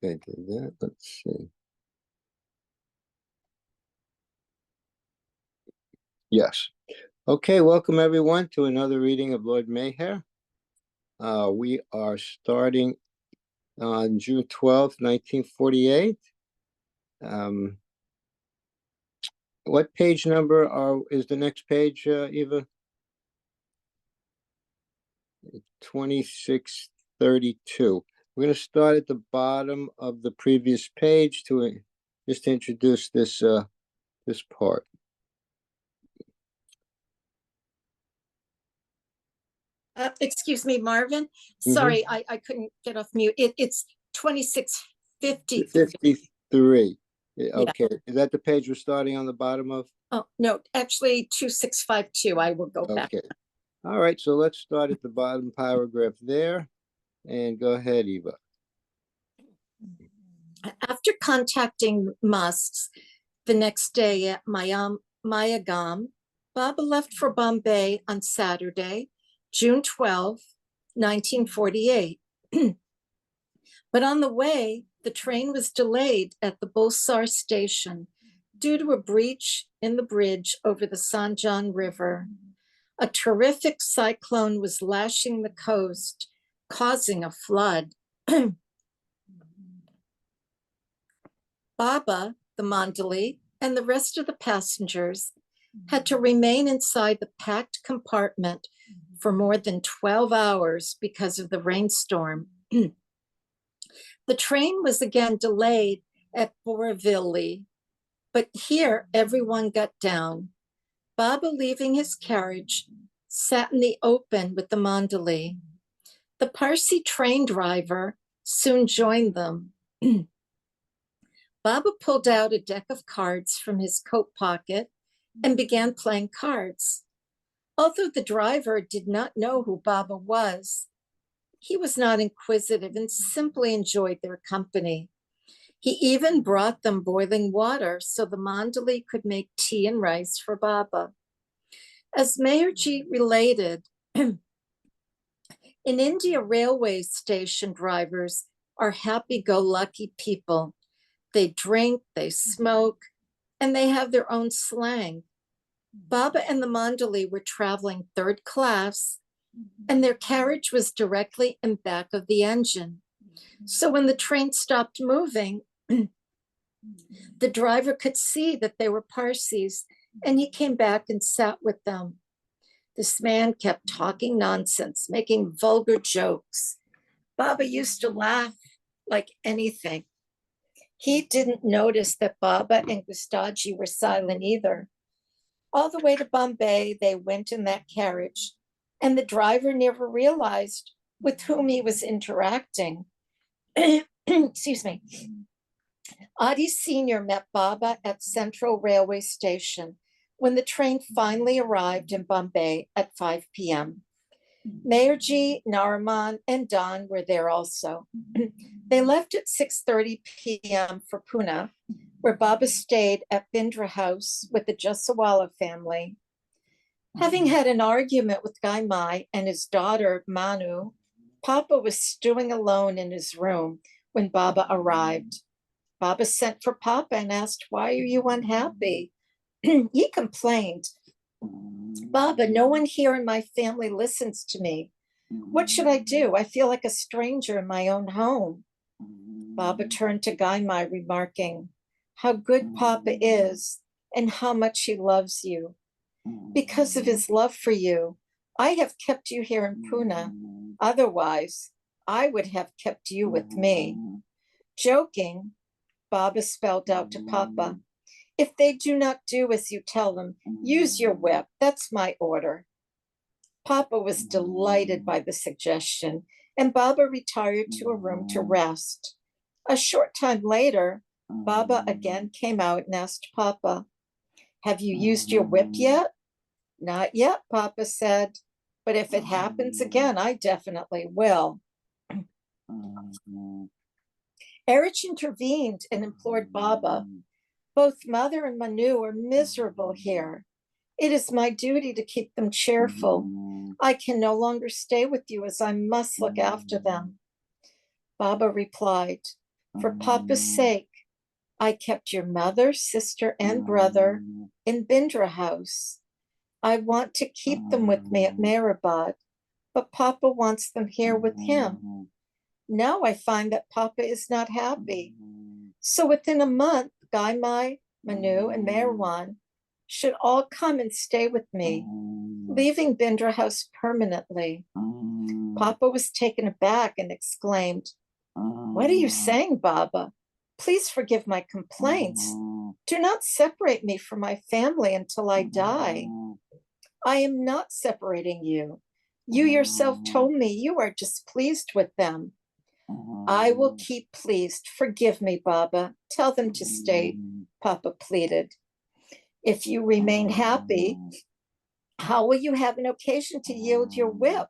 think I did that. Let's see. Yes. Okay, welcome everyone to another reading of Lord Meher. We are starting on June 12th, 1948. What page number is the next page, Eva? 2632. We're going to start at the bottom of the previous page to just introduce this this part. Excuse me, Marvin. Sorry, I couldn't get off mute. It's 2650. 53. Yeah. Okay, is that the page we're starting on the bottom of? Oh, no, actually 2652. I will go back. Okay. All right, so let's start at the bottom paragraph there. And go ahead, Eva. After contacting Musks the next day at Mayagam, Baba left for Bombay on Saturday, June 12, 1948. But on the way, the train was delayed at the Bolsar station due to a breach in the bridge over the Sanjan River. A terrific cyclone was lashing the coast, causing a flood. Baba, the Mandali, and the rest of the passengers had to remain inside the packed compartment for more than 12 hours because of the rainstorm. The train was again delayed at Borivali, but here everyone got down. Baba, leaving his carriage, sat in the open with the Mandali. The Parsi train driver soon joined them. Baba pulled out a deck of cards from his coat pocket and began playing cards. Although the driver did not know who Baba was, he was not inquisitive and simply enjoyed their company. He even brought them boiling water so the Mandali could make tea and rice for Baba. As Meherji related, in India, railway station drivers are happy-go-lucky people. They drink, they smoke, and they have their own slang. Baba and the Mandali were traveling third class, and their carriage was directly in back of the engine. So when the train stopped moving, the driver could see that they were Parsis, and he came back and sat with them. This man kept talking nonsense, making vulgar jokes. Baba used to laugh like anything. He didn't notice that Baba and Gustaji were silent either. All the way to Bombay, they went in that carriage, and the driver never realized with whom he was interacting. Excuse me. Adi Sr. met Baba at Central Railway Station when the train finally arrived in Bombay at 5 p.m. Meherji, Nariman, and Don were there also. They left at 6:30 p.m. for Pune, where Baba stayed at Bindra House with the Jasawala family. Having had an argument with Gai Mai and his daughter Manu, Papa was stewing alone in his room when Baba arrived. Baba sent for Papa and asked, "Why are you unhappy?" He complained, "Baba, no one here in my family listens to me. What should I do? I feel like a stranger in my own home." Baba turned to Gai Mai, remarking, "How good Papa is and how much he loves you. Because of his love for you, I have kept you here in Pune. Otherwise, I would have kept you with me." Joking, Baba spelled out to Papa, "If they do not do as you tell them, use your whip. That's my order." Papa was delighted by the suggestion, and Baba retired to a room to rest. A short time later, Baba again came out and asked Papa, "Have you used your whip yet?" "Not yet," Papa said, "but if it happens again, I definitely will." Erich intervened and implored Baba, "Both Mother and Manu are miserable here. It is my duty to keep them cheerful. I can no longer stay with you as I must look after them." Baba replied, For Papa's sake, I kept your mother, sister, and brother in Bindra House. I want to keep them with me at Meherabad, but Papa wants them here with him. Now I find that Papa is not happy. So within a month, Gaimai, Manu, and Meherwan should all come and stay with me, leaving Bindra House permanently. Papa was taken aback and exclaimed, "What are you saying, Baba? Please forgive my complaints. Do not separate me from my family until I die." "I am not separating you. You yourself told me you are displeased with them." "I will keep pleased. Forgive me, Baba. Tell them to stay," Papa pleaded. "If you remain happy, how will you have an occasion to yield your whip?"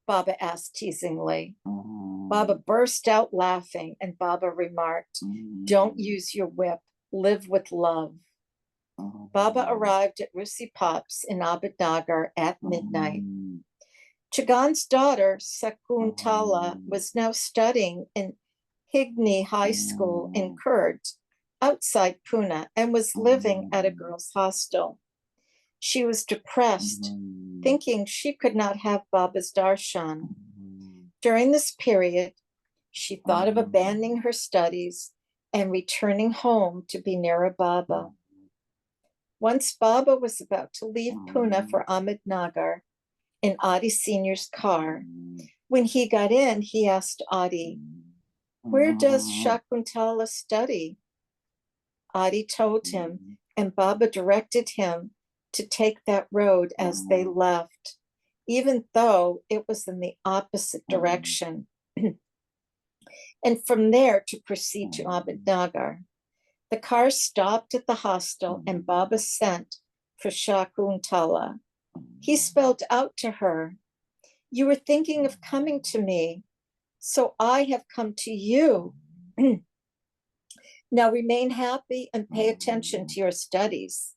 Baba asked teasingly. Baba burst out laughing, and Baba remarked, "Don't use your whip. Live with love." Baba arrived at Rusi Pop's in Abednagar at midnight. Chagan's daughter, Sakuntala, was now studying in Higni High School in Kurd, outside Pune, and was living at a girls' hostel. She was depressed, thinking she could not have Baba's darshan. During this period, she thought of abandoning her studies and returning home to be near Baba. Once Baba was about to leave Pune for Ahmednagar in Adi Sr.'s car. When he got in, he asked Adi, "Where does Shakuntala study?" Adi told him, and Baba directed him to take that road as they left, even though it was in the opposite direction, and from there to proceed to Ahmednagar. The car stopped at the hostel, and Baba sent for Shakuntala. He spelled out to her, "You were thinking of coming to me, so I have come to you. Now remain happy and pay attention to your studies."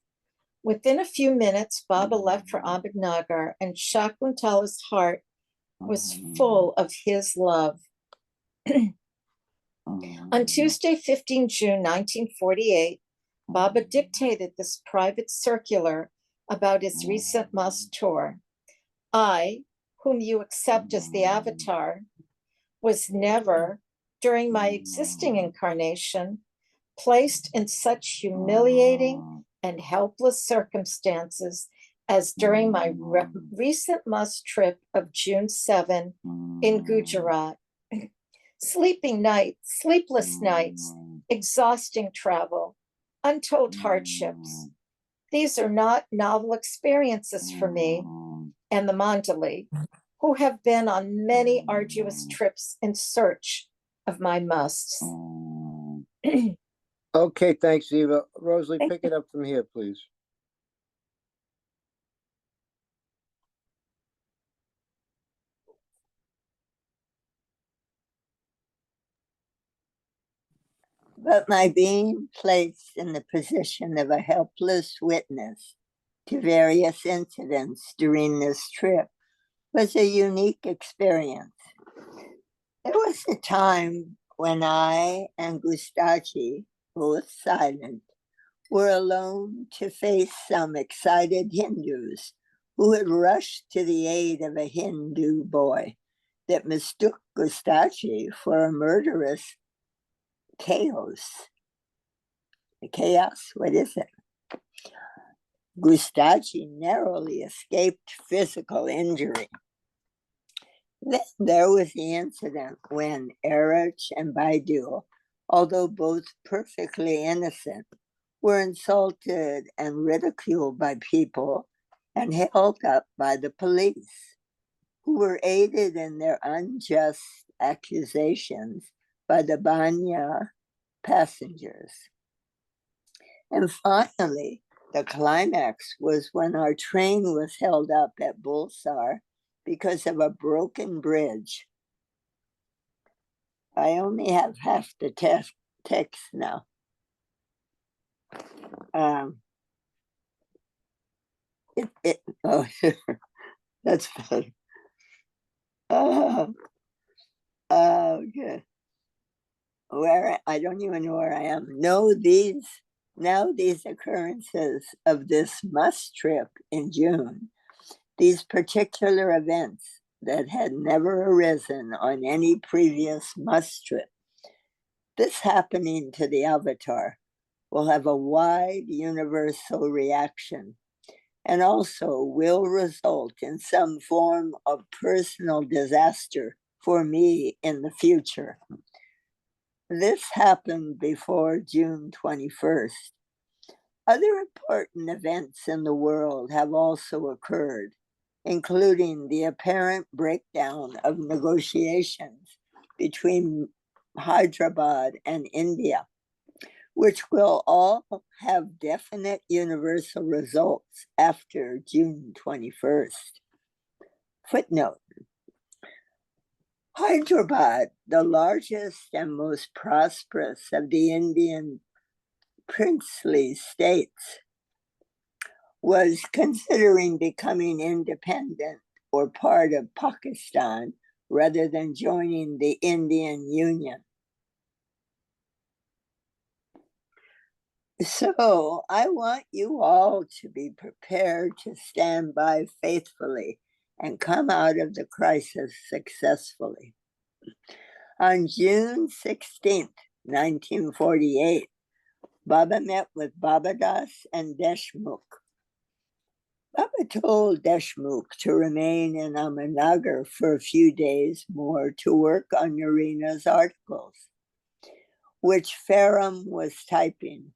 Within a few minutes, Baba left for Ahmednagar, and Shakuntala's heart was full of his love. On Tuesday, 15 June 1948, Baba dictated this private circular about his recent Mosque tour. "I, whom you accept as the avatar, was never, during my existing incarnation, placed in such humiliating and helpless circumstances as during my recent Mosque trip of June 7 in Gujarat. Sleepless nights, exhausting travel, untold hardships. These are not novel experiences for me and the Mandali, who have been on many arduous trips in search of my musts." Okay, thanks, Eva. Rosalie, pick it up from here, please. But my being placed in the position of a helpless witness to various incidents during this trip was a unique experience. It was a time when I and Gustachi, both silent, were alone to face some excited Hindus who had rushed to the aid of a Hindu boy that mistook Gustachi for a murderous chaos. What is it? Gustachi narrowly escaped physical injury. Then there was the incident when Erich and Baidu, although both perfectly innocent, were insulted and ridiculed by people and held up by the police, who were aided in their unjust accusations by the Banya passengers. And finally, the climax was when our train was held up at Bulsar because of a broken bridge. I only have half the text now. Oh, that's funny. Okay. where I don't even know where I am. No, these occurrences of this must trip in June, these particular events that had never arisen on any previous must trip, this happening to the Avatar will have a wide universal reaction and also will result in some form of personal disaster for me in the future. This happened before June 21st. Other important events in the world have also occurred, including the apparent breakdown of negotiations between Hyderabad and India, which will all have definite universal results after June 21st. Footnote: Hyderabad, the largest and most prosperous of the Indian princely states, was considering becoming independent or part of Pakistan rather than joining the Indian Union. So I want you all to be prepared to stand by faithfully and come out of the crisis successfully. On June 16th, 1948, Baba met with Babadas and Deshmukh. Baba told Deshmukh to remain in Ahmednagar for a few days more to work on Urina's articles, which Faram was typing.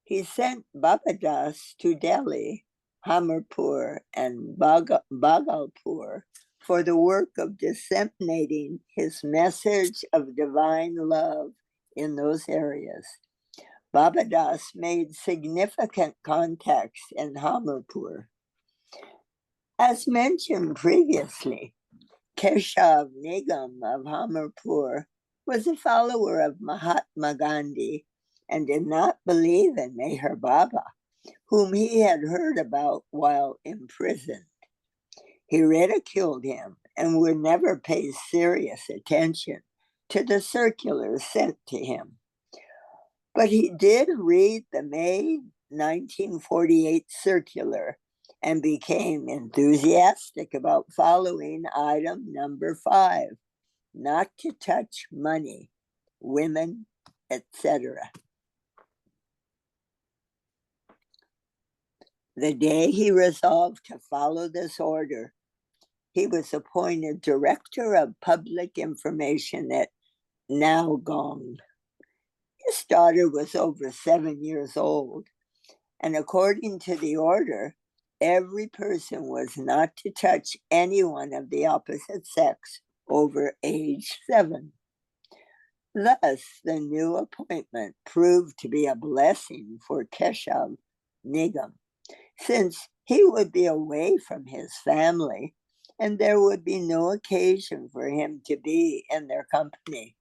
He sent Babadas to Delhi, Hamirpur, and Bhagalpur for the work of disseminating his message of divine love in those areas. Babadas made significant contacts in Hamirpur. As mentioned previously, Keshav Nigam of Hamirpur was a follower of Mahatma Gandhi and did not believe in Meher Baba, whom he had heard about while imprisoned. He ridiculed him and would never pay serious attention to the circulars sent to him. But he did read the May 1948 circular and became enthusiastic about following item number 5, not to touch money, women, etc. The day he resolved to follow this order, he was appointed Director of Public Information at Nowgong. His daughter was over 7 years old, and according to the order, every person was not to touch anyone of the opposite sex over age 7. Thus, the new appointment proved to be a blessing for Keshav Nigam, since he would be away from his family and there would be no occasion for him to be in their company.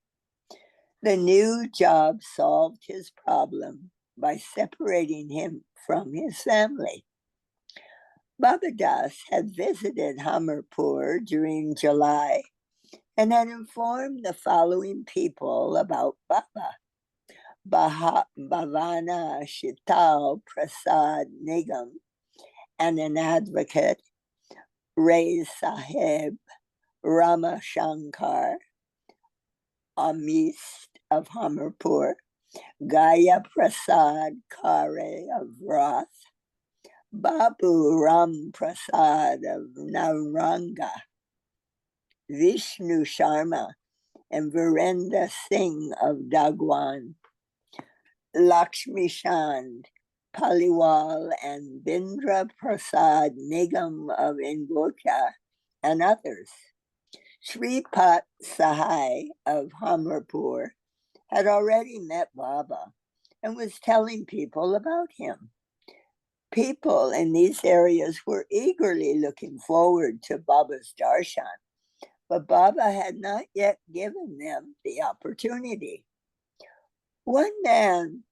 The new job solved his problem by separating him from his family. Babadas had visited Hamirpur during July and had informed the following people about Baba: Bhavana Shital Prasad Nigam, and an advocate, Ray Sahib Rama Shankar, Amist of Hamirpur, Gaya Prasad Kare of Roth, Babu Ram Prasad of Naranga, Vishnu Sharma, and Virendra Singh of Dagwan, Lakshmi Chand Paliwal, and Bindra Prasad Nigam of Ingota, and others. Sripat Sahai of Hamirpur had already met Baba and was telling people about him. People in these areas were eagerly looking forward to Baba's darshan, but Baba had not yet given them the opportunity. One man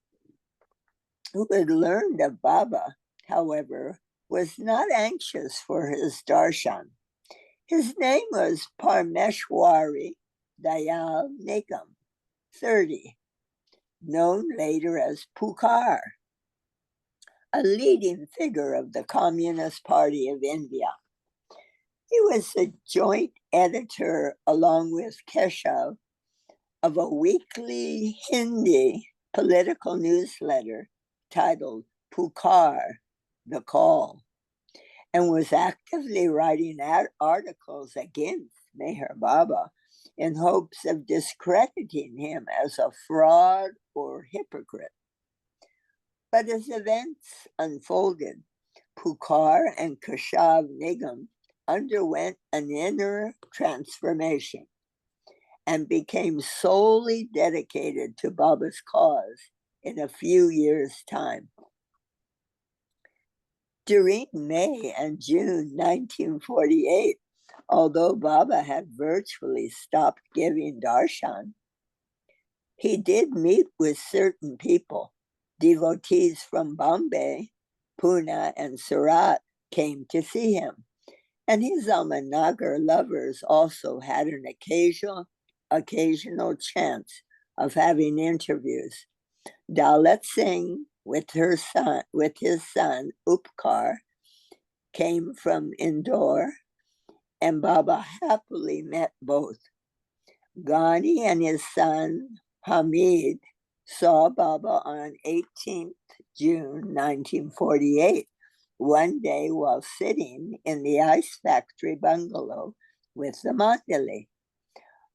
who had learned of Baba, however, was not anxious for his darshan. His name was Parmeshwari Dayal Nigam, 30, known later as Pukar, a leading figure of the Communist Party of India. He was the joint editor, along with Keshav, of a weekly Hindi political newsletter titled Pukar, The Call, and was actively writing articles against Meher Baba in hopes of discrediting him as a fraud or hypocrite. But as events unfolded, Pukar and Keshav Nigam underwent an inner transformation and became solely dedicated to Baba's cause in a few years' time. During May and June 1948, although Baba had virtually stopped giving darshan, he did meet with certain people. Devotees from Bombay, Pune, and Surat came to see him. And his Almanagar lovers also had an occasional chance of having interviews. Dalit Singh with his son Upkar came from Indore, and Baba happily met both. Ghani and his son Hamid saw Baba on 18th June 1948, one day while sitting in the ice factory bungalow with the Mandali.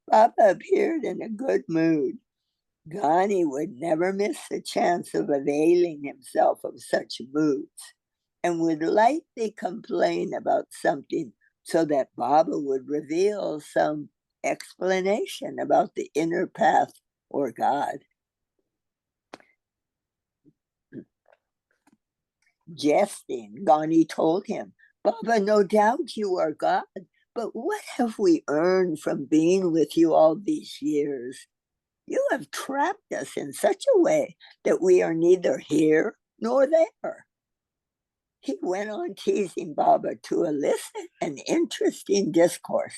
Baba appeared in a good mood. Ghani would never miss a chance of availing himself of such moods and would lightly complain about something so that Baba would reveal some explanation about the inner path or God. Jesting, Ghani told him, Baba, no doubt you are God, but what have we earned from being with you all these years? You have trapped us in such a way that we are neither here nor there. He went on teasing Baba to elicit an interesting discourse,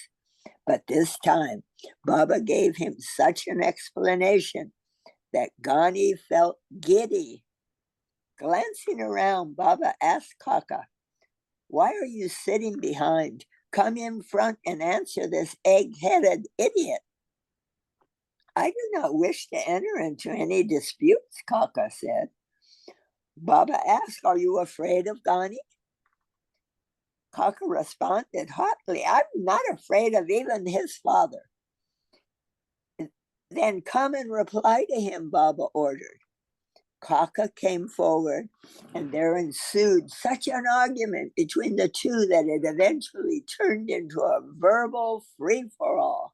but this time Baba gave him such an explanation that Ghani felt giddy. Glancing around, Baba asked Kaka, why are you sitting behind? Come in front and answer this egg-headed idiot. I do not wish to enter into any disputes, Kaka said. Baba asked, are you afraid of Ghani? Kaka responded hotly, I'm not afraid of even his father. Then come and reply to him, Baba ordered. Kaka came forward, and there ensued such an argument between the two that it eventually turned into a verbal free-for-all.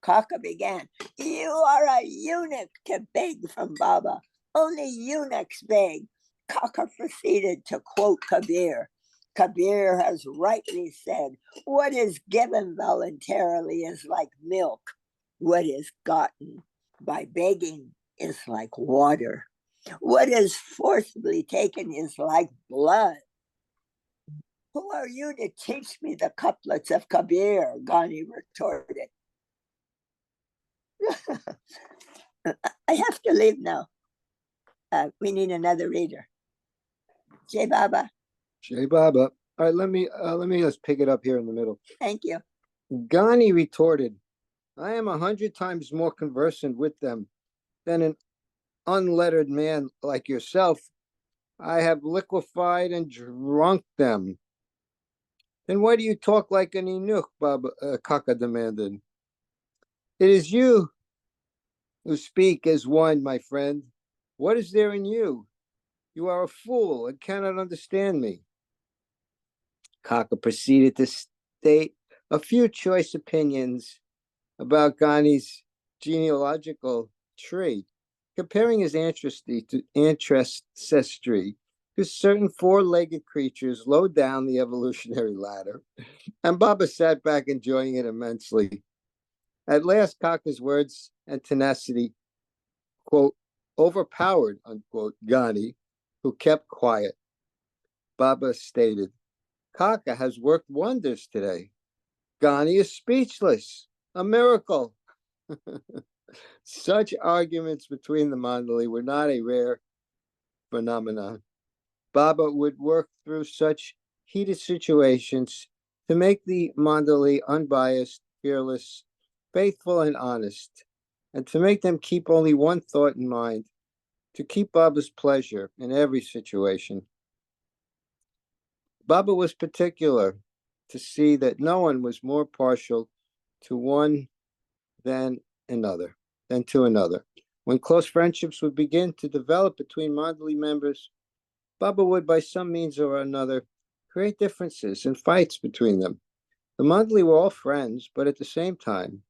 Kaka began, you are a eunuch to beg from Baba. Only eunuchs beg. Kaka proceeded to quote Kabir. Kabir has rightly said, what is given voluntarily is like milk. What is gotten by begging is like water. What is forcibly taken is like blood. Who are you to teach me the couplets of Kabir? Ghani retorted. I have to leave now. We need another reader. Jai Baba. Jai Baba. All right, let me just pick it up here in the middle. Thank you. Ghani retorted, I am 100 times more conversant with them than an unlettered man like yourself. I have liquefied and drunk them. Then why do you talk like an eunuch? Baba Kaka demanded. It is you who speak as one, my friend. What is there in you? You are a fool and cannot understand me. Kaka proceeded to state a few choice opinions about Ghani's genealogical tree, comparing his ancestry to certain four-legged creatures low down the evolutionary ladder, and Baba sat back enjoying it immensely. At last, Kaka's words and tenacity, quote, overpowered, unquote, Ghani, who kept quiet. Baba stated, Kaka has worked wonders today. Ghani is speechless, a miracle. Such arguments between the Mandali were not a rare phenomenon. Baba would work through such heated situations to make the Mandali unbiased, fearless, faithful, and honest, and to make them keep only one thought in mind, to keep Baba's pleasure in every situation. Baba was particular to see that no one was more partial to one than another, than to another. When close friendships would begin to develop between Mandali members, Baba would, by some means or another, create differences and fights between them. The Mandali were all friends, but at the same time,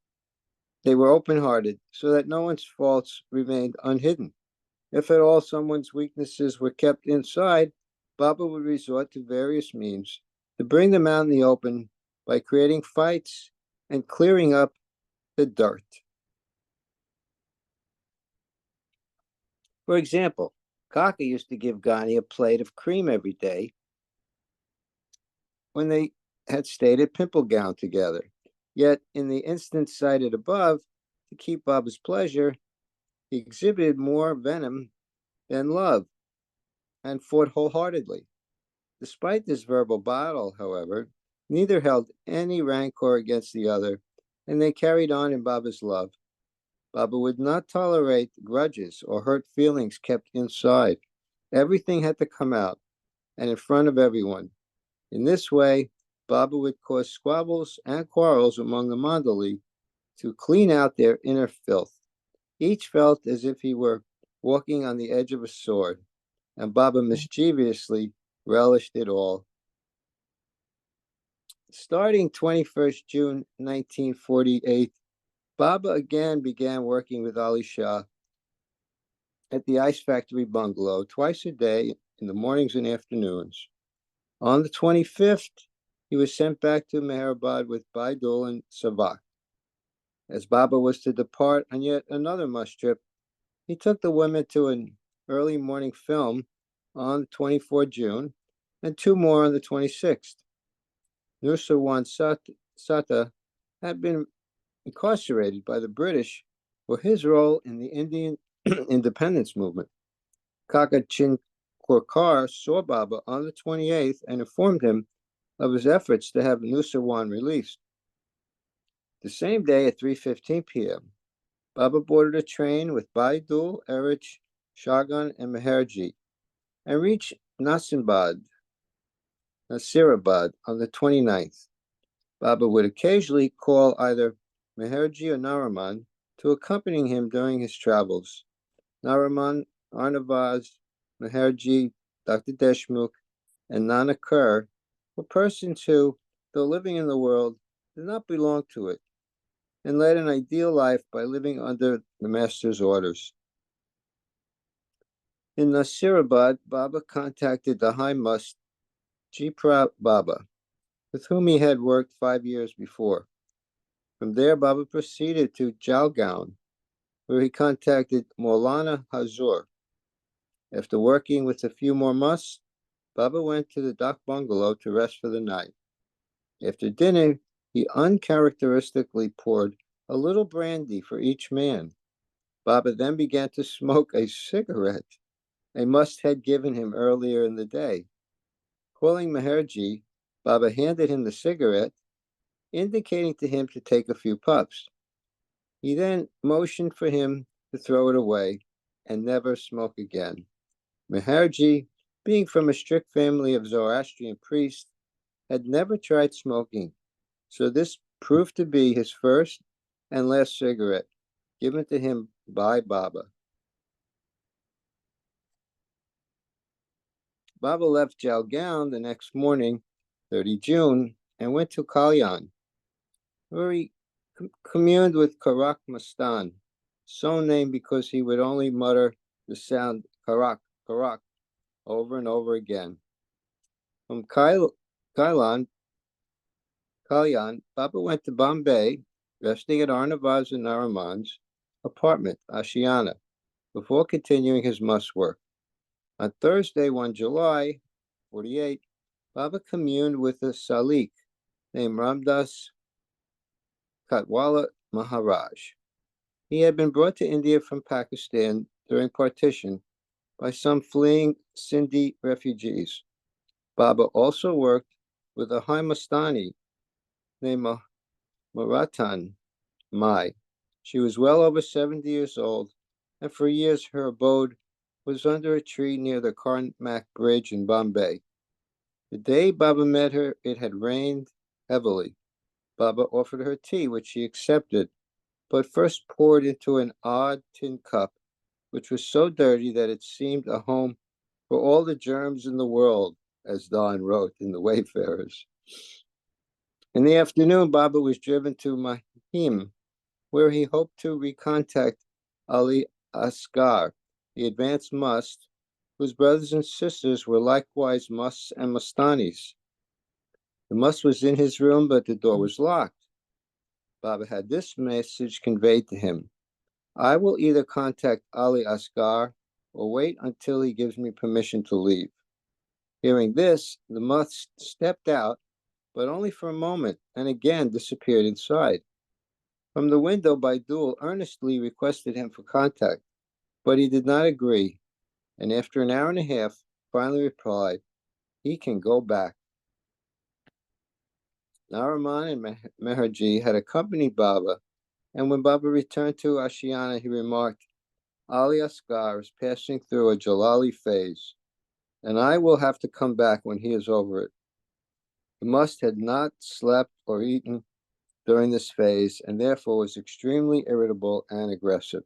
they were open-hearted so that no one's faults remained unhidden. If at all someone's weaknesses were kept inside, Baba would resort to various means to bring them out in the open by creating fights and clearing up the dirt. For example, Kaka used to give Ghani a plate of cream every day when they had stayed at Pimple Gown together. Yet, in the instance cited above, to keep Baba's pleasure, he exhibited more venom than love and fought wholeheartedly. Despite this verbal battle, however, neither held any rancor against the other, and they carried on in Baba's love. Baba would not tolerate grudges or hurt feelings kept inside. Everything had to come out, and in front of everyone. In this way, Baba would cause squabbles and quarrels among the Mandali to clean out their inner filth. Each felt as if he were walking on the edge of a sword, and Baba mischievously relished it all. Starting 21st June 1948, Baba again began working with Ali Shah at the Ice Factory bungalow twice a day in the mornings and afternoons. On the 25th, he was sent back to Meherabad with Baidul and Savak. As Baba was to depart on yet another must trip, he took the women to an early morning film on 24 June and two more on the 26th. Nursawan Sata had been incarcerated by the British for his role in the Indian independence movement. Kaka Chin Korkar saw Baba on the 28th and informed him of his efforts to have Nusirwan released. The same day at 3:15 p.m., Baba boarded a train with Baidul, Erich, Shagan, and Meherji and reached Nasirabad on the 29th. Baba would occasionally call either Meherji or Naraman to accompany him during his travels. Naraman, Arnavaz, Meherji, Dr. Deshmukh, and Nana Kerr were persons who, though living in the world, did not belong to it, and led an ideal life by living under the master's orders. In Nasirabad, Baba contacted the High Must Jipra Baba, with whom he had worked 5 years before. From there, Baba proceeded to Jalgaon, where he contacted Maulana Hazur. After working with a few more musts, Baba went to the Dak bungalow to rest for the night. After dinner, he uncharacteristically poured a little brandy for each man. Baba then began to smoke a cigarette, a must had given him earlier in the day. Calling Meherji, Baba handed him the cigarette, indicating to him to take a few puffs. He then motioned for him to throw it away and never smoke again. Meherji, being from a strict family of Zoroastrian priests, had never tried smoking, so this proved to be his first and last cigarette given to him by Baba. Baba left Jalgaon the next morning, 30 June, and went to Kalyan, where he communed with Karak Mastan, so named because he would only mutter the sound Karak, Karak over and over again. From Kalyan, Baba went to Bombay, resting at Arnavaz and Naraman's apartment, Ashiana, before continuing his must work. On Thursday, 1 July 48, Baba communed with a Salik named Ramdas Katwala Maharaj. He had been brought to India from Pakistan during partition by some fleeing Sindhi refugees. Baba also worked with a Hindustani named Marathan Mai. She was well over 70 years old, and for years her abode was under a tree near the Carnac Bridge in Bombay. The day Baba met her, it had rained heavily. Baba offered her tea, which she accepted, but first poured into an odd tin cup, which was so dirty that it seemed a home for all the germs in the world, as Don wrote in The Wayfarers. In the afternoon, Baba was driven to Mahim, where he hoped to recontact Ali Asghar, the advanced must, whose brothers and sisters were likewise musts and mustanis. The must was in his room, but the door was locked. Baba had this message conveyed to him: I will either contact Ali Asghar or wait until he gives me permission to leave. Hearing this, the must stepped out, but only for a moment, and again disappeared inside. From the window, Baidul earnestly requested him for contact, but he did not agree, and after an hour and a half, finally replied, he can go back. Nariman and Meherji had accompanied Baba, and when Baba returned to Ashiana, he remarked, Ali Asghar is passing through a Jalali phase, and I will have to come back when he is over it. The must had not slept or eaten during this phase, and therefore was extremely irritable and aggressive.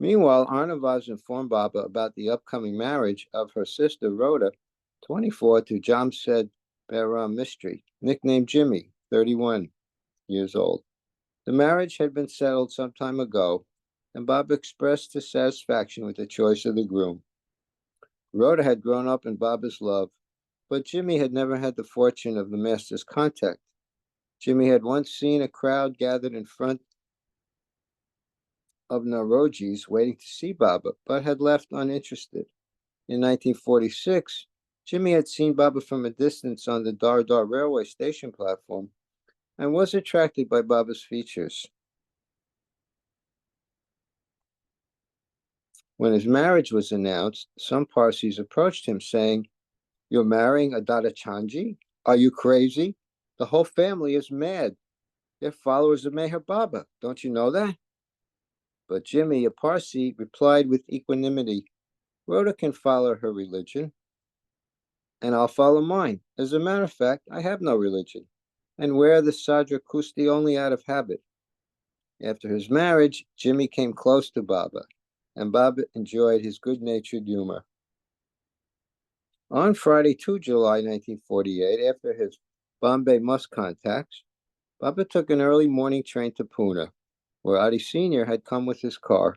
Meanwhile, Arnavaz informed Baba about the upcoming marriage of her sister Rhoda, 24, to Jamshed Behram Mistry, nicknamed Jimmy, 31 years old. The marriage had been settled some time ago, and Baba expressed his satisfaction with the choice of the groom. Rhoda had grown up in Baba's love, but Jimmy had never had the fortune of the master's contact. Jimmy had once seen a crowd gathered in front of Naroji's waiting to see Baba, but had left uninterested. In 1946, Jimmy had seen Baba from a distance on the Dar Dar railway station platform and was attracted by Baba's features. When his marriage was announced, some Parsis approached him saying, You're marrying a Dada Chanji? Are you crazy? The whole family is mad. They're followers of Meher Baba. Don't you know that? But Jimmy, a Parsi, replied with equanimity, Rhoda can follow her religion, and I'll follow mine. As a matter of fact, I have no religion, and wear the Sadra Kusti only out of habit. After his marriage, Jimmy came close to Baba, and Baba enjoyed his good-natured humor. On Friday, 2 July 1948, after his Bombay Must contacts, Baba took an early morning train to Pune, where Adi Sr. had come with his car.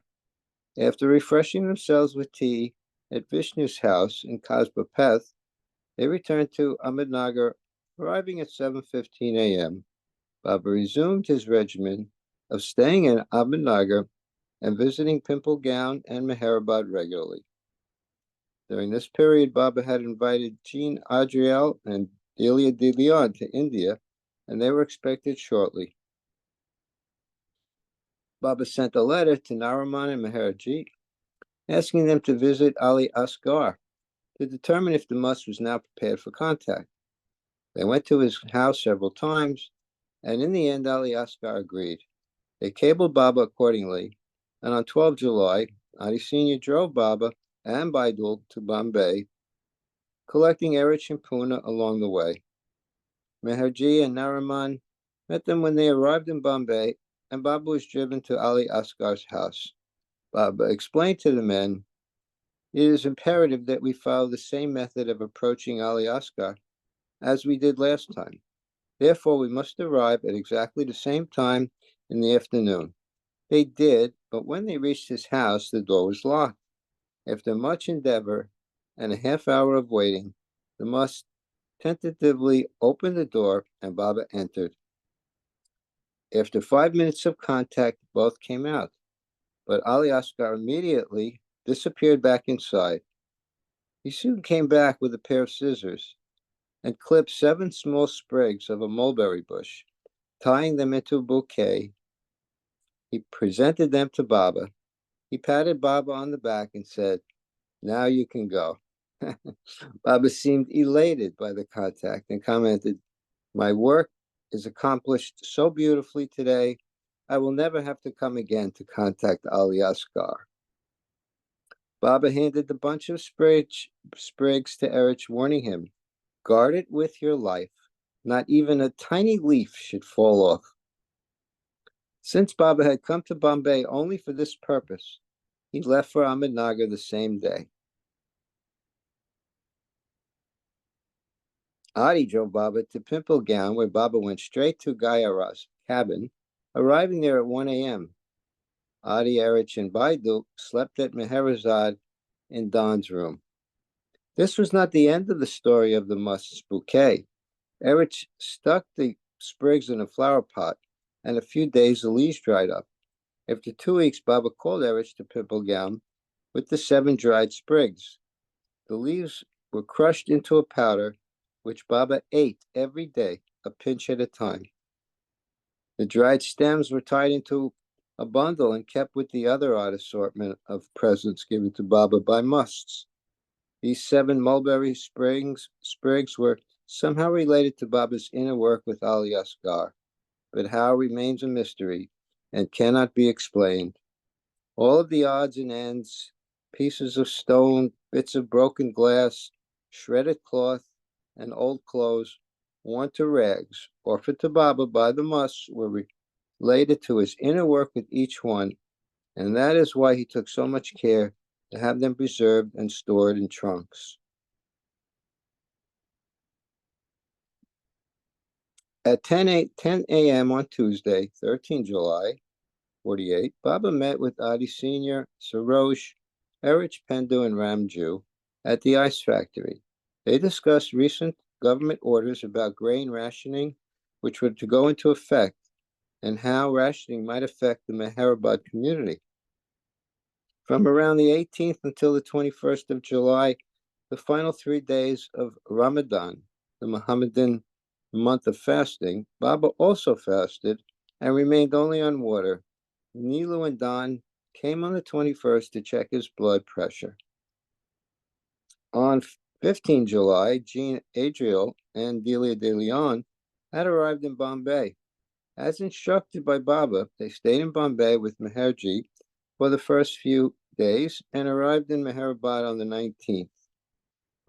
After refreshing themselves with tea at Vishnu's house in Kasba Peth, they returned to Ahmednagar, arriving at 7:15 a.m. Baba resumed his regimen of staying in Ahmednagar and visiting Pimple Gown and Meherabad regularly. During this period, Baba had invited Jean Adriel and Delia de Leon to India, and they were expected shortly. Baba sent a letter to Nariman and Meherji, asking them to visit Ali Asghar to determine if the must was now prepared for contact. They went to his house several times, and in the end, Ali Asghar agreed. They cabled Baba accordingly, and on 12 July, Adi Sr. drove Baba and Baidul to Bombay, collecting Erich and Pune along the way. Meherji and Nariman met them when they arrived in Bombay, and Baba was driven to Ali Asghar's house. Baba explained to the men, it is imperative that we follow the same method of approaching Ali Asghar as we did last time. Therefore, we must arrive at exactly the same time in the afternoon. They did, but when they reached his house, the door was locked. After much endeavor and a half hour of waiting, the must tentatively opened the door and Baba entered. After 5 minutes of contact, both came out, but Ali Asghar immediately disappeared back inside. He soon came back with a pair of scissors and clipped 7 small sprigs of a mulberry bush, Tying them into a bouquet, he presented them to Baba. He patted Baba on the back and said, "Now you can go." Baba seemed elated by the contact and commented, "My work is accomplished so beautifully today, I will never have to come again to contact Ali Asghar." Baba handed the bunch of sprigs to Erich, warning him, "Guard it with your life. Not even a tiny leaf should fall off." Since Baba had come to Bombay only for this purpose, he left for Ahmednagar the same day. Adi drove Baba to Pimplegown, where Baba went straight to Gayara's cabin, arriving there at 1 a.m. Adi, Erich, and Baidu slept at Meherazad in Don's room. This was not the end of the story of the musk's bouquet. Erich stuck the sprigs in a flower pot, and in a few days the leaves dried up. After 2 weeks, Baba called Erich to Pimplegown with the 7 dried sprigs. The leaves were crushed into a powder, which Baba ate every day, a pinch at a time. The dried stems were tied into a bundle and kept with the other odd assortment of presents given to Baba by musts. These 7 mulberry sprigs were somehow related to Baba's inner work with Ali Asghar, but how remains a mystery and cannot be explained. All of the odds and ends, pieces of stone, bits of broken glass, shredded cloth, and old clothes worn to rags, offered to Baba by the musks, were related to his inner work with each one, and that is why he took so much care to have them preserved and stored in trunks. At 10 a.m. on Tuesday, 13 July 48, Baba met with Adi Sr., Sarosh, Erich, Pendu, and Ramju at the ice factory. They discussed recent government orders about grain rationing, which were to go into effect, and how rationing might affect the Meherabad community. From around the 18th until the 21st of July, the final 3 days of Ramadan, the Mohammedan month of fasting, Baba also fasted and remained only on water. Nilu and Don came on the 21st to check his blood pressure. On 15 July, Jean Adriel and Delia de Leon had arrived in Bombay. As instructed by Baba, they stayed in Bombay with Meherji for the first few days and arrived in Meherabad on the 19th.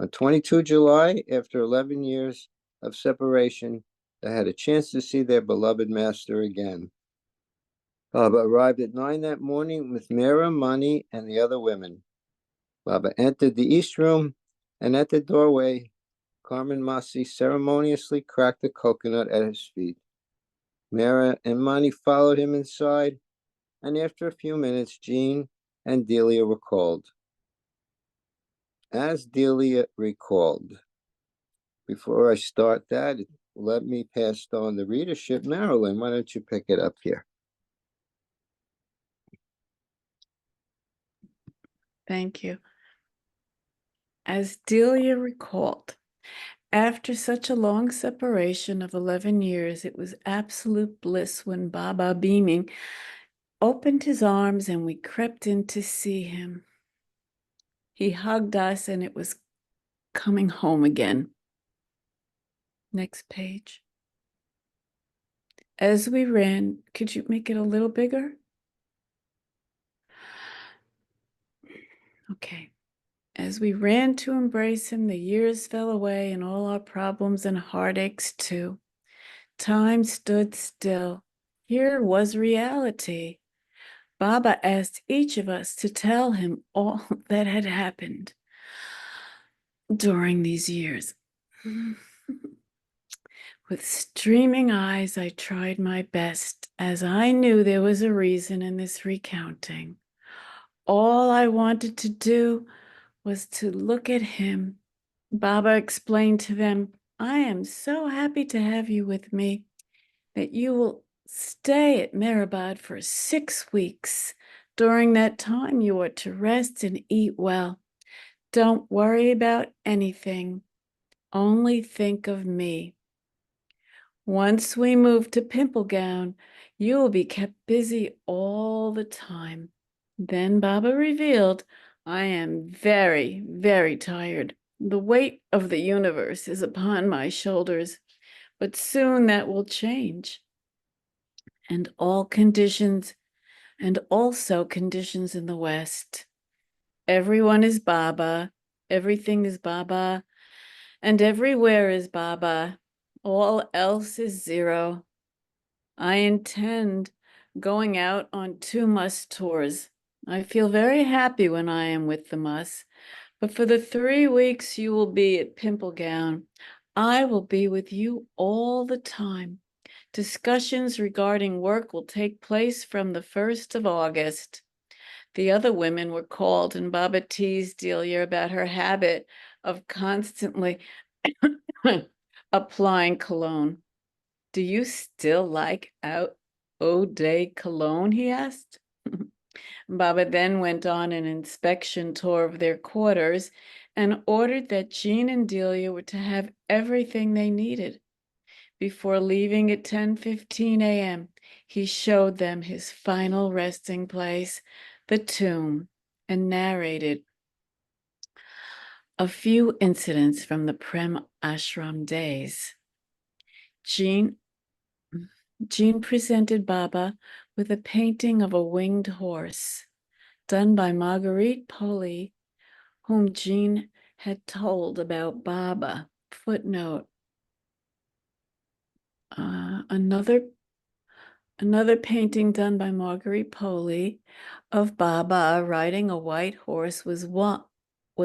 On 22 July, after 11 years of separation, they had a chance to see their beloved master again. Baba arrived at 9 that morning with Mira, Mani, and the other women. Baba entered the East Room, and at the doorway, Carmen Masi ceremoniously cracked a coconut at his feet. Mira and Mani followed him inside, and after a few minutes, Jean and Delia were called. As Delia recalled, before I start that, let me pass on the readership. Marilyn, why don't you pick it up here? Thank you. As Delia recalled, after such a long separation of 11 years, it was absolute bliss when Baba, beaming, opened his arms and we crept in to see him. He hugged us and it was coming home again. Next page. As we ran, could you make it a little bigger? Okay. As we ran to embrace him, the years fell away and all our problems and heartaches too. Time stood still. Here was reality. Baba asked each of us to tell him all that had happened during these years. With streaming eyes, I tried my best, as I knew there was a reason in this recounting. All I wanted to do was to look at him. Baba explained to them, "I am so happy to have you with me that you will stay at Meherabad for 6 weeks. During that time, you are to rest and eat well. Don't worry about anything. Only think of me." Once we move to Pimplegown, you will be kept busy all the time. Then Baba revealed, I am very, very tired. The weight of the universe is upon my shoulders, but soon that will change. And all conditions, and also conditions in the West. Everyone is Baba, everything is Baba, and everywhere is Baba. All else is zero. I intend going out on 2 Mus tours. I feel very happy when I am with the Mus, but for the 3 weeks you will be at Pimplegown, I will be with you all the time. Discussions regarding work will take place from the 1st of August. The other women were called, and Baba teased Delia about her habit of constantly applying cologne. Do you still like eau de cologne? He asked. Baba then went on an inspection tour of their quarters and ordered that Jean and Delia were to have everything they needed. Before leaving at 10:15 a.m., he showed them his final resting place, the tomb, and narrated a few incidents from the Prem Ashram days. Jean presented Baba with a painting of a winged horse done by Marguerite Poli, whom Jean had told about Baba. Footnote. Another painting done by Marguerite Poli of Baba riding a white horse was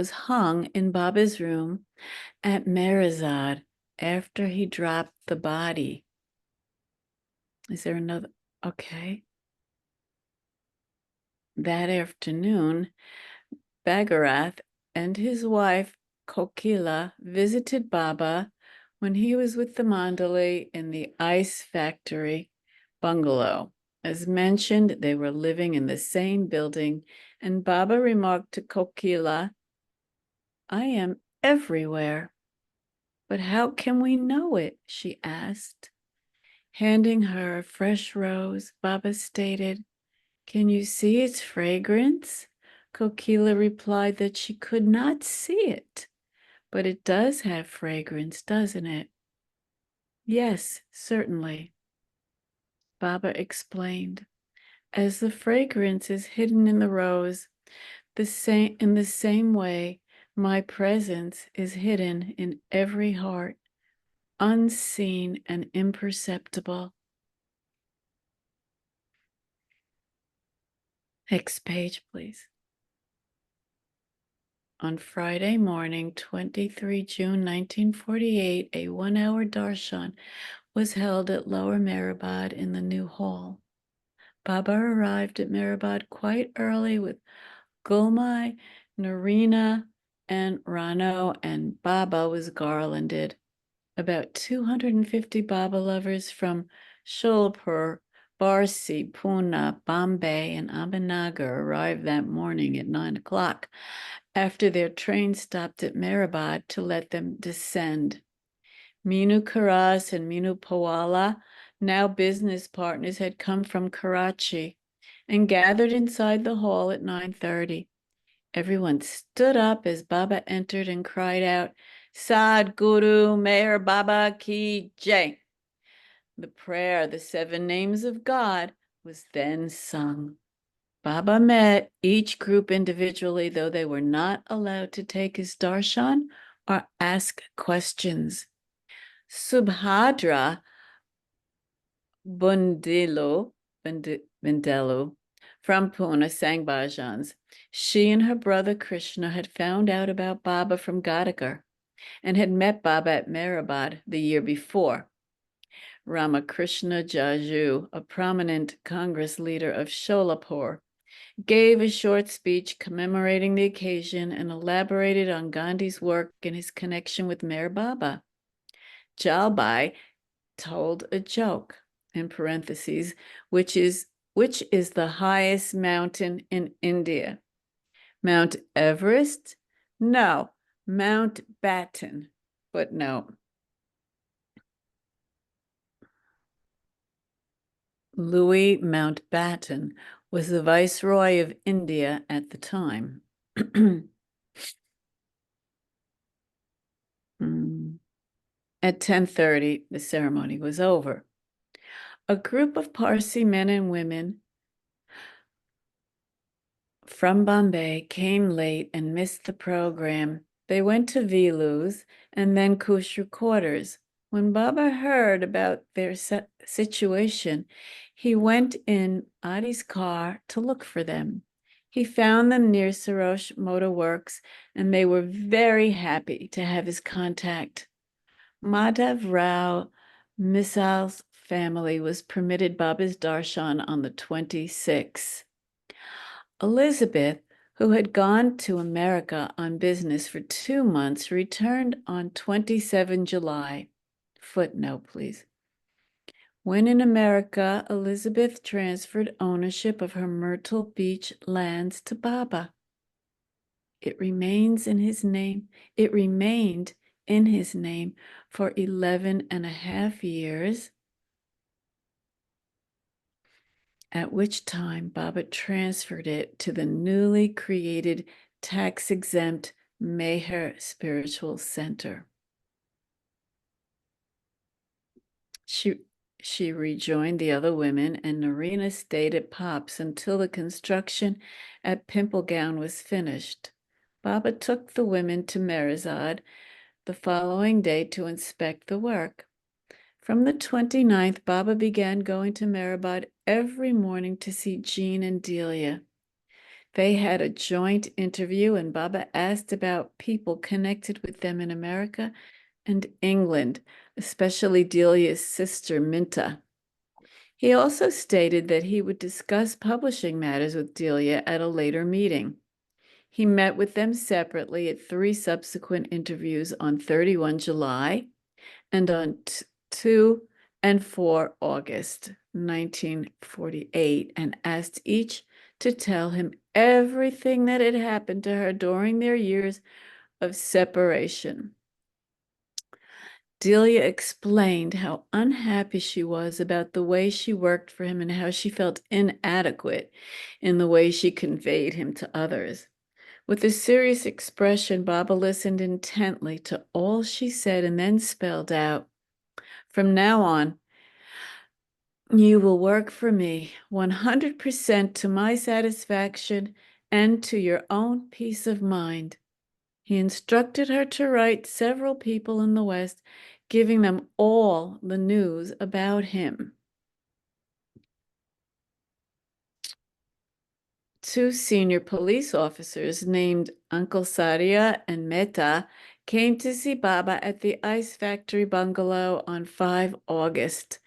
hung in Baba's room at Meherzad after he dropped the body. Is there another? Okay. That afternoon, Bhagirath and his wife Kokila visited Baba when he was with the Mandali in the ice factory bungalow. As mentioned, they were living in the same building, and Baba remarked to Kokila, I am everywhere. But how can we know it? She asked. Handing her a fresh rose, Baba stated, Can you see its fragrance? Kokila replied that she could not see it, but it does have fragrance, doesn't it? Yes, certainly. Baba explained. As the fragrance is hidden in the rose, in the same way, my presence is hidden in every heart, unseen and imperceptible. Next page, please. On Friday morning, 23 June 1948, a 1-hour darshan was held at Lower Mehrabad in the new hall. Baba arrived at Mehrabad quite early with Gulmai, Narina, and Rano, and Baba was garlanded. About 250 Baba lovers from Sholapur, Barsi, Pune, Bombay, and Ahmednagar arrived that morning at 9 o'clock after their train stopped at Mehrabad to let them descend. Minu Karas and Minu Pawala, now business partners, had come from Karachi and gathered inside the hall at 9:30. Everyone stood up as Baba entered and cried out, Sadguru Meher Baba Ki Jai. The prayer, the 7 names of God, was then sung. Baba met each group individually, though they were not allowed to take his darshan or ask questions. Subhadra Bundelu from Pune sang bhajans. She and her brother Krishna had found out about Baba from Gadagar and had met Baba at Mehrabad the year before. Ramakrishna Jaju, a prominent Congress leader of Sholapur, gave a short speech commemorating the occasion and elaborated on Gandhi's work and his connection with Meher Baba. Jalbai told a joke, in parentheses, which is the highest mountain in India? Mount Everest? No, Mount Batten. Footnote. Louis Mountbatten was the Viceroy of India at the time. At 10:30, the ceremony was over. A group of Parsi men and women from Bombay came late and missed the program. They went to Vilu's and then Kushru quarters. When Baba heard about their situation, he went in Adi's car to look for them. He found them near Sarosh Motor Works, and they were very happy to have his contact. Madhav Rao Misal's family was permitted Baba's darshan on the 26th. Elizabeth, who had gone to America on business for 2 months, returned on 27 July. Footnote, please. When in America, Elizabeth transferred ownership of her Myrtle Beach lands to Baba. It remained in his name for 11.5 years, at which time Baba transferred it to the newly created tax-exempt MEHER Spiritual Center. She rejoined the other women, and Narina stayed at Pop's until the construction at Pimplegown was finished. Baba took the women to Meherzad the following day to inspect the work. From the 29th, Baba began going to Meherbad every morning to see Jean and Delia. They had a joint interview, and Baba asked about people connected with them in America and England, especially Delia's sister, Minta. He also stated that he would discuss publishing matters with Delia at a later meeting. He met with them separately at 3 subsequent interviews on 31 July and on 2 and 4 August 1948, and asked each to tell him everything that had happened to her during their years of separation. Delia explained how unhappy she was about the way she worked for him and how she felt inadequate in the way she conveyed him to others. With a serious expression, Baba listened intently to all she said and then spelled out, "From now on, you will work for me 100% to my satisfaction and to your own peace of mind." He instructed her to write several people in the West, giving them all the news about him. 2 senior police officers named Uncle Saria and Mehta came to see Baba at the ice factory bungalow on 5 August.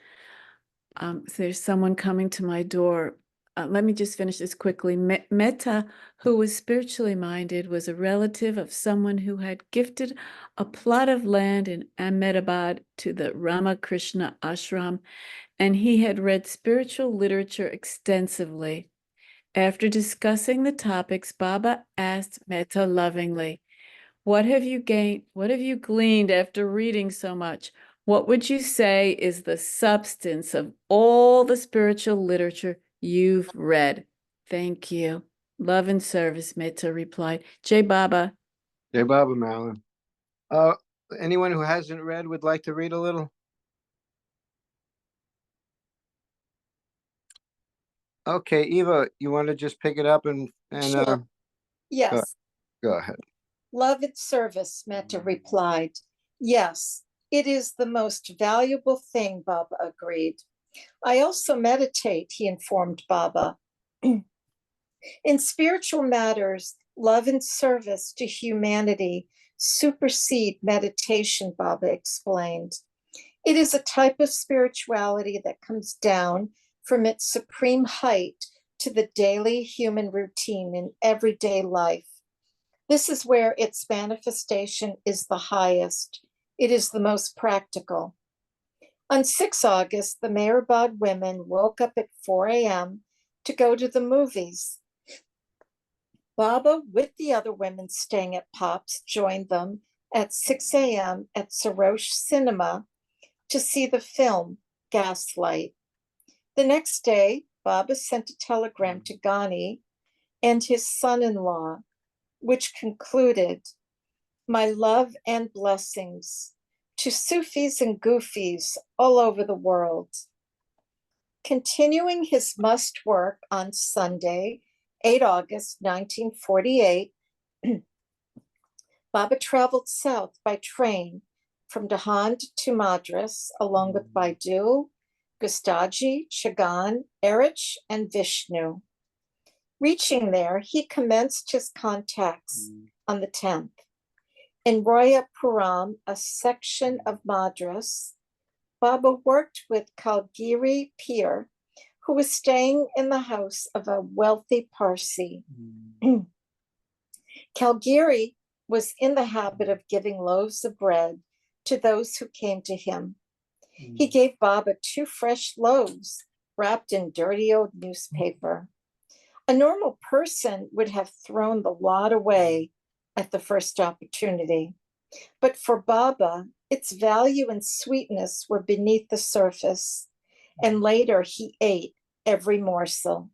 There's someone coming to my door. Let me just finish this quickly. Mehta, who was spiritually minded, was a relative of someone who had gifted a plot of land in Ahmedabad to the Ramakrishna ashram, and he had read spiritual literature extensively. After discussing the topics, Baba asked Mehta lovingly, "What have you gained? What have you gleaned after reading so much? What would you say is the substance of all the spiritual literature you've read?" "Thank you. Love and service," Mehta replied. Jai Baba. Jai Baba, Marilyn. Anyone who hasn't read would like to read a little? Okay, Eva, you want to just pick it up and Sure. Yes. go ahead. Love and service, Mehta replied. Yes, it is the most valuable thing, Baba agreed. I also meditate, he informed Baba. In spiritual matters, love and service to humanity supersede meditation, Baba explained. It is a type of spirituality that comes down from its supreme height to the daily human routine in everyday life. This is where its manifestation is the highest. It is the most practical. On 6 August, the Meherbad women woke up at 4 a.m. to go to the movies. Baba, with the other women staying at Pop's, joined them at 6 a.m. at Sarosh Cinema to see the film Gaslight. The next day, Baba sent a telegram to Ghani and his son-in-law, which concluded, "My love and blessings to Sufis and Gufis all over the world." Continuing his must work on Sunday, 8 August 1948, Baba traveled south by train from Dahand to Madras, along with Baidu, Gustaji, Chagan, Erich, and Vishnu. Reaching there, he commenced his contacts on the 10th. In Royapuram, a section of Madras, Baba worked with Kalgiri Pir, who was staying in the house of a wealthy Parsi. Kalgiri was in the habit of giving loaves of bread to those who came to him. He gave Baba 2 fresh loaves wrapped in dirty old newspaper. A normal person would have thrown the lot away at the first opportunity. But for Baba, its value and sweetness were beneath the surface, and later he ate every morsel.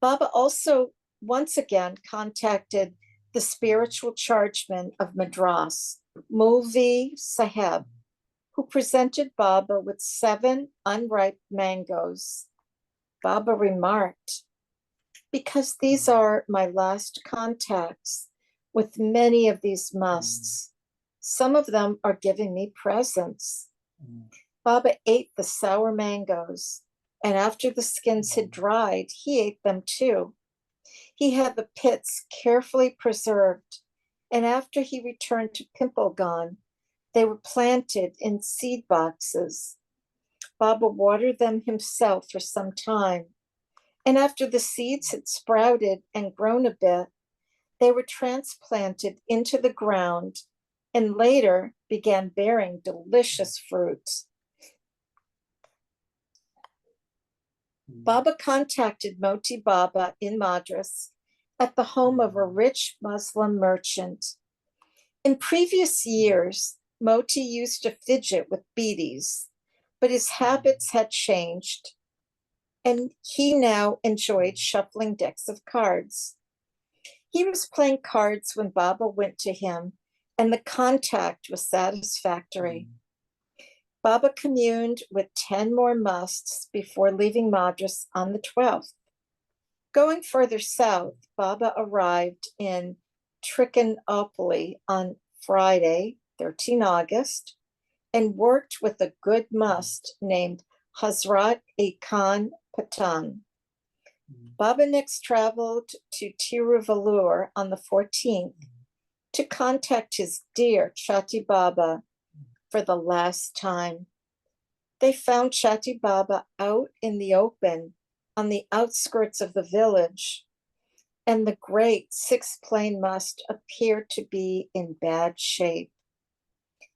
Baba also once again contacted the spiritual chargeman of Madras, Mulvi Saheb, who presented Baba with 7 unripe mangoes. Baba remarked, "Because these are my last contacts with many of these musts, some of them are giving me presents." Baba ate the sour mangoes, and after the skins had dried, he ate them too. He had the pits carefully preserved, and after he returned to Pimplegan, they were planted in seed boxes. Baba watered them himself for some time, and after the seeds had sprouted and grown a bit, they were transplanted into the ground and later began bearing delicious fruits. Baba contacted Moti Baba in Madras at the home of a rich Muslim merchant. In previous years, Moti used to fidget with beaties, but his habits had changed, and he now enjoyed shuffling decks of cards. He was playing cards when Baba went to him, and the contact was satisfactory. Baba communed with 10 more musts before leaving Madras on the 12th. Going further south, Baba arrived in Trichinopoly on Friday, 13 August, and worked with a good must named Hazrat-e Khan Patan. Baba next traveled to Tiruvallur on the 14th to contact his dear Chati Baba for the last time. They found Chati Baba out in the open on the outskirts of the village, and the great 6-plane must appeared to be in bad shape.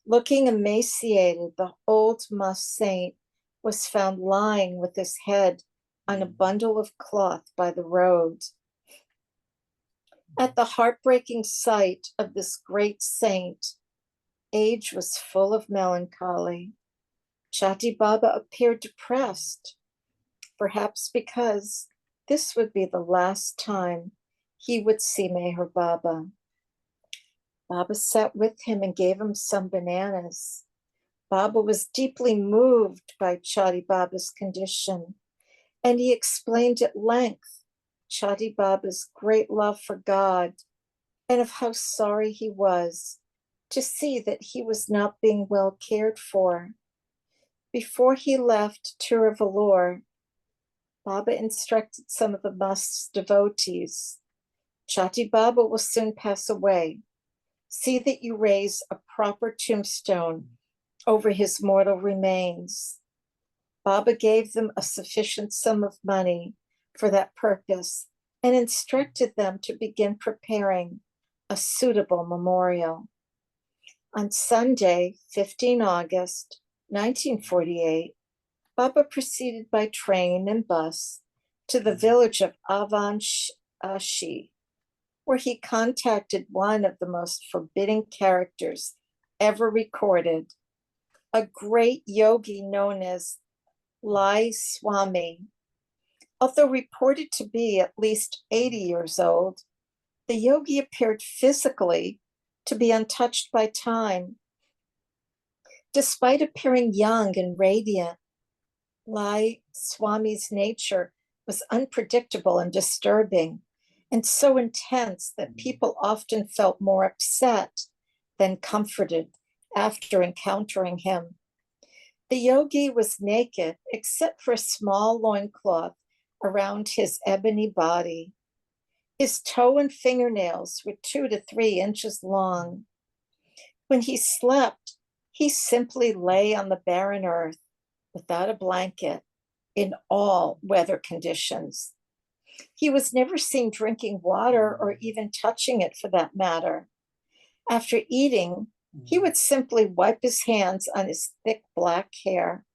Looking emaciated, the old must saint was found lying with his head on a bundle of cloth by the road. At the heartbreaking sight of this great saint, age was full of melancholy. Chati Baba appeared depressed, perhaps because this would be the last time he would see Meher Baba. Baba sat with him and gave him some bananas. Baba was deeply moved by Chati Baba's condition, and he explained at length Chati Baba's great love for God and of how sorry he was to see that he was not being well cared for. Before he left Tiruvallur, Baba instructed some of the must's devotees, "Chati Baba will soon pass away. See that you raise a proper tombstone over his mortal remains." Baba gave them a sufficient sum of money for that purpose and instructed them to begin preparing a suitable memorial. On Sunday, 15 August 1948, Baba proceeded by train and bus to the village of Avanshi, where he contacted one of the most forbidding characters ever recorded, a great yogi known as Lai Swami. Although reported to be at least 80 years old, the yogi appeared physically to be untouched by time. Despite appearing young and radiant, Lai Swami's nature was unpredictable and disturbing, and so intense that people often felt more upset than comforted after encountering him. The yogi was naked except for a small loincloth around his ebony body. His toe and fingernails were 2 to 3 inches long. When he slept, he simply lay on the barren earth without a blanket in all weather conditions. He was never seen drinking water or even touching it for that matter. After eating, he would simply wipe his hands on his thick black hair.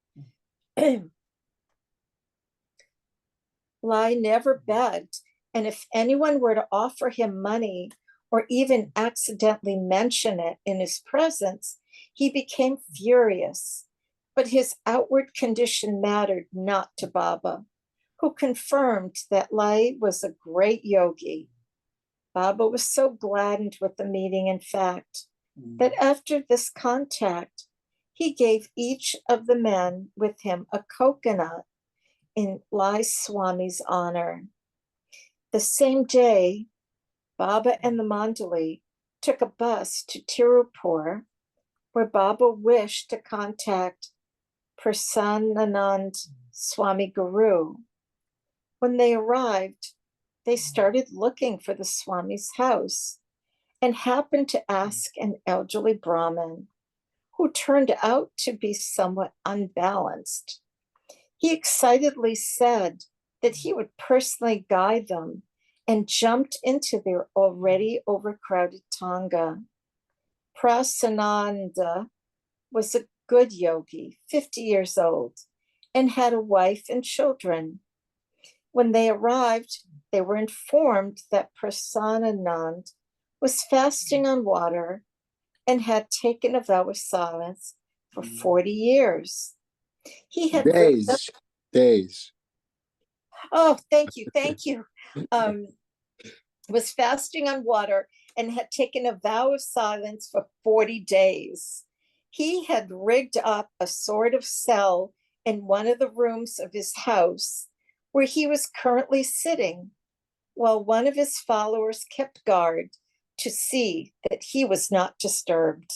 Lai never begged, and if anyone were to offer him money or even accidentally mention it in his presence, he became furious. But his outward condition mattered not to Baba, who confirmed that Lai was a great yogi. Baba was so gladdened with the meeting, in fact, that after this contact, he gave each of the men with him a coconut in Lai Swami's honor. The same day, Baba and the Mandali took a bus to Tirupur, where Baba wished to contact Prasananand Swami Guru. When they arrived, they started looking for the Swami's house and happened to ask an elderly Brahmin who turned out to be somewhat unbalanced. He excitedly said that he would personally guide them and jumped into their already overcrowded Tanga. Prasananda was a good yogi, 50 years old, and had a wife and children. When they arrived, they were informed that Prasananand was fasting on water and had taken a vow of silence for 40 years. He had Days. Oh, thank you. Was fasting on water and had taken a vow of silence for 40 days. He had rigged up a sort of cell in one of the rooms of his house where he was currently sitting, while one of his followers kept guard to see that he was not disturbed.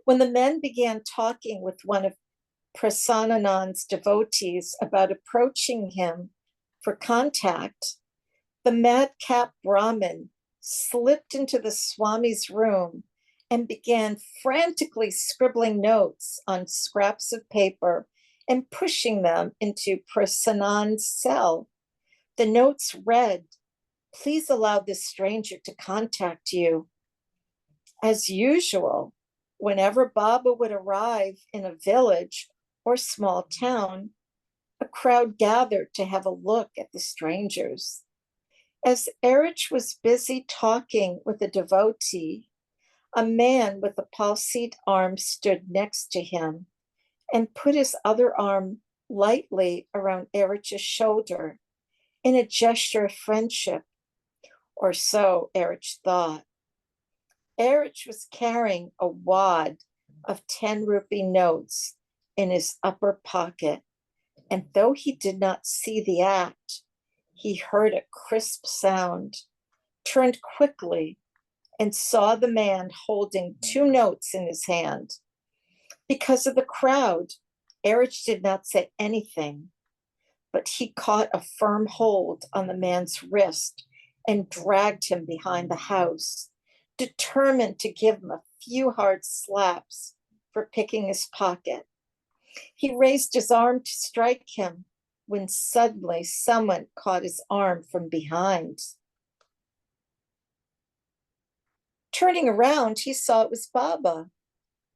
When the men began talking with one of Prasananand's devotees about approaching him for contact, the madcap Brahmin slipped into the Swami's room and began frantically scribbling notes on scraps of paper and pushing them into Prasanand's cell. The notes read, "Please allow this stranger to contact you." As usual, whenever Baba would arrive in a village or small town, a crowd gathered to have a look at the strangers. As Erich was busy talking with a devotee, a man with a palsied arm stood next to him and put his other arm lightly around Erich's shoulder in a gesture of friendship, or so Erich thought. Erich was carrying a wad of 10 rupee notes in his upper pocket, and though he did not see the act, he heard a crisp sound, turned quickly, and saw the man holding 2 notes in his hand. Because of the crowd, Erich did not say anything, but he caught a firm hold on the man's wrist and dragged him behind the house, determined to give him a few hard slaps for picking his pocket. He raised his arm to strike him when suddenly someone caught his arm from behind. Turning around, he saw it was Baba.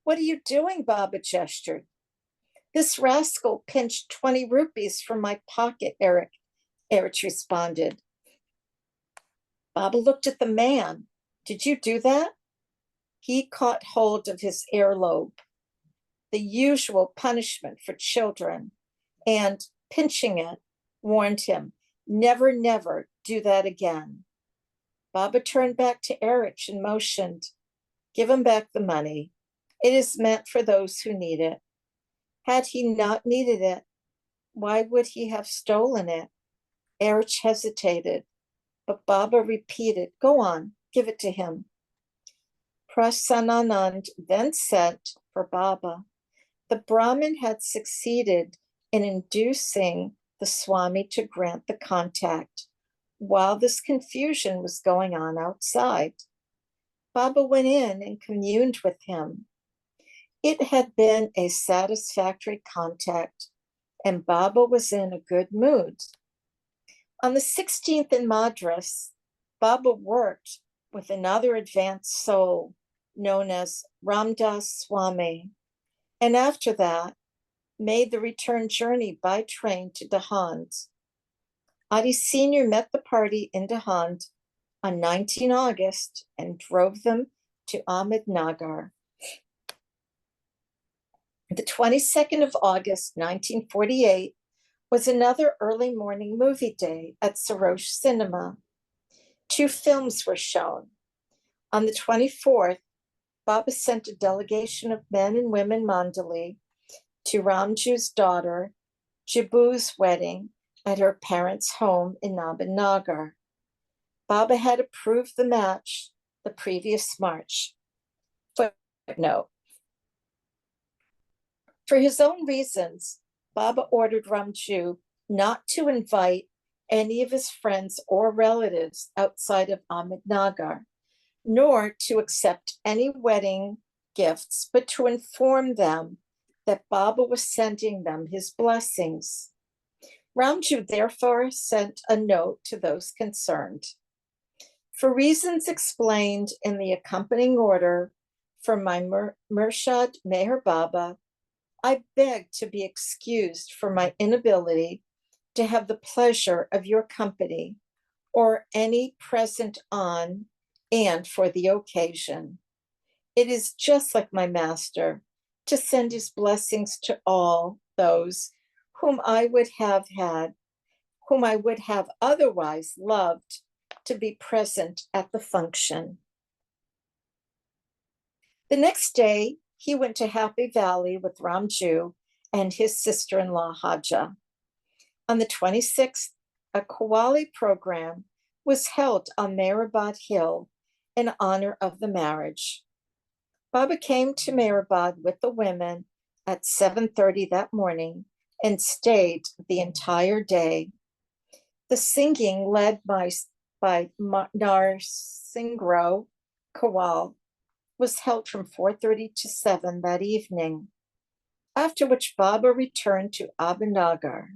"What are you doing?" Baba gestured. "This rascal pinched 20 rupees from my pocket," Erich responded. Baba looked at the man. "Did you do that?" He caught hold of his earlobe. the usual punishment for children, and, pinching it, warned him, never, never do that again. Baba turned back to Erich and motioned, give him back the money. It is meant for those who need it. Had he not needed it, why would he have stolen it? Erich hesitated, but Baba repeated, go on, give it to him. Prasananand then sent for Baba. The Brahmin had succeeded in inducing the Swami to grant the contact while this confusion was going on outside. Baba went in and communed with him. It had been a satisfactory contact, and Baba was in a good mood. On the 16th in Madras, Baba worked with another advanced soul known as Ramdas Swami, and after that, made the return journey by train to Dahand. Adi Sr. met the party in Dahand on 19 August and drove them to Ahmednagar. The 22nd of August, 1948, was another early morning movie day at Sarosh Cinema. 2 films were shown. On the 24th, Baba sent a delegation of men and women mandali to Ramju's daughter, Jibu's wedding at her parents' home in Ahmednagar. Baba had approved the match the previous March. Footnote. For his own reasons, Baba ordered Ramju not to invite any of his friends or relatives outside of Ahmednagar, nor to accept any wedding gifts, but to inform them that Baba was sending them his blessings. Ramju therefore sent a note to those concerned. For reasons explained in the accompanying order from my Murshad Meher Baba, I beg to be excused for my inability to have the pleasure of your company or any present on and for the occasion. It is just like my master to send his blessings to all those whom I would have otherwise loved to be present at the function. The next day, he went to Happy Valley with Ramju and his sister-in-law Haja. On the 26th, a Qawwali program was held on Meherabad Hill in honor of the marriage. Baba came to Meherabad with the women at 7:30 that morning and stayed the entire day. The singing led by Narsingro Kawal was held from 4:30 to 7 that evening, after which Baba returned to Ahmednagar.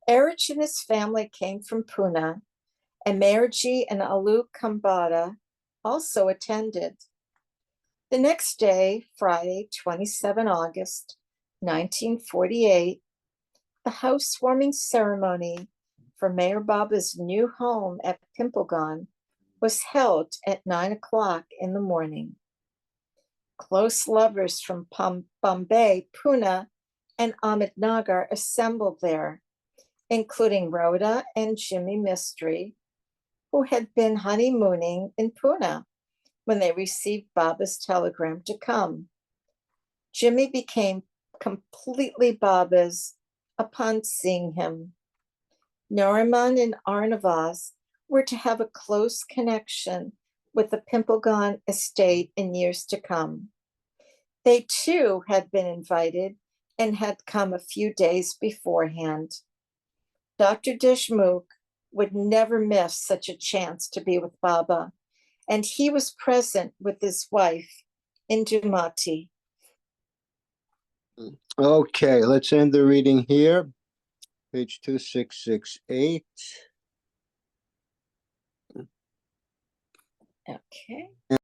Erich and his family came from Pune, and Meherji and Alu Kambada also attended. The next day, Friday, 27 August, 1948, the housewarming ceremony for Meher Baba's new home at Pimplegan was held at 9 o'clock in the morning. Close lovers from Bombay, Pune, and Ahmednagar assembled there, including Rhoda and Jimmy Mistry, who had been honeymooning in Pune when they received Baba's telegram to come. Jimmy became completely Baba's upon seeing him. Nariman and Arnavaz were to have a close connection with the Pimplegan estate in years to come. They too had been invited and had come a few days beforehand. Dr. Deshmukh would never miss such a chance to be with Baba, and he was present with his wife, Indumati. Okay, let's end the reading here. Page 2668. Okay.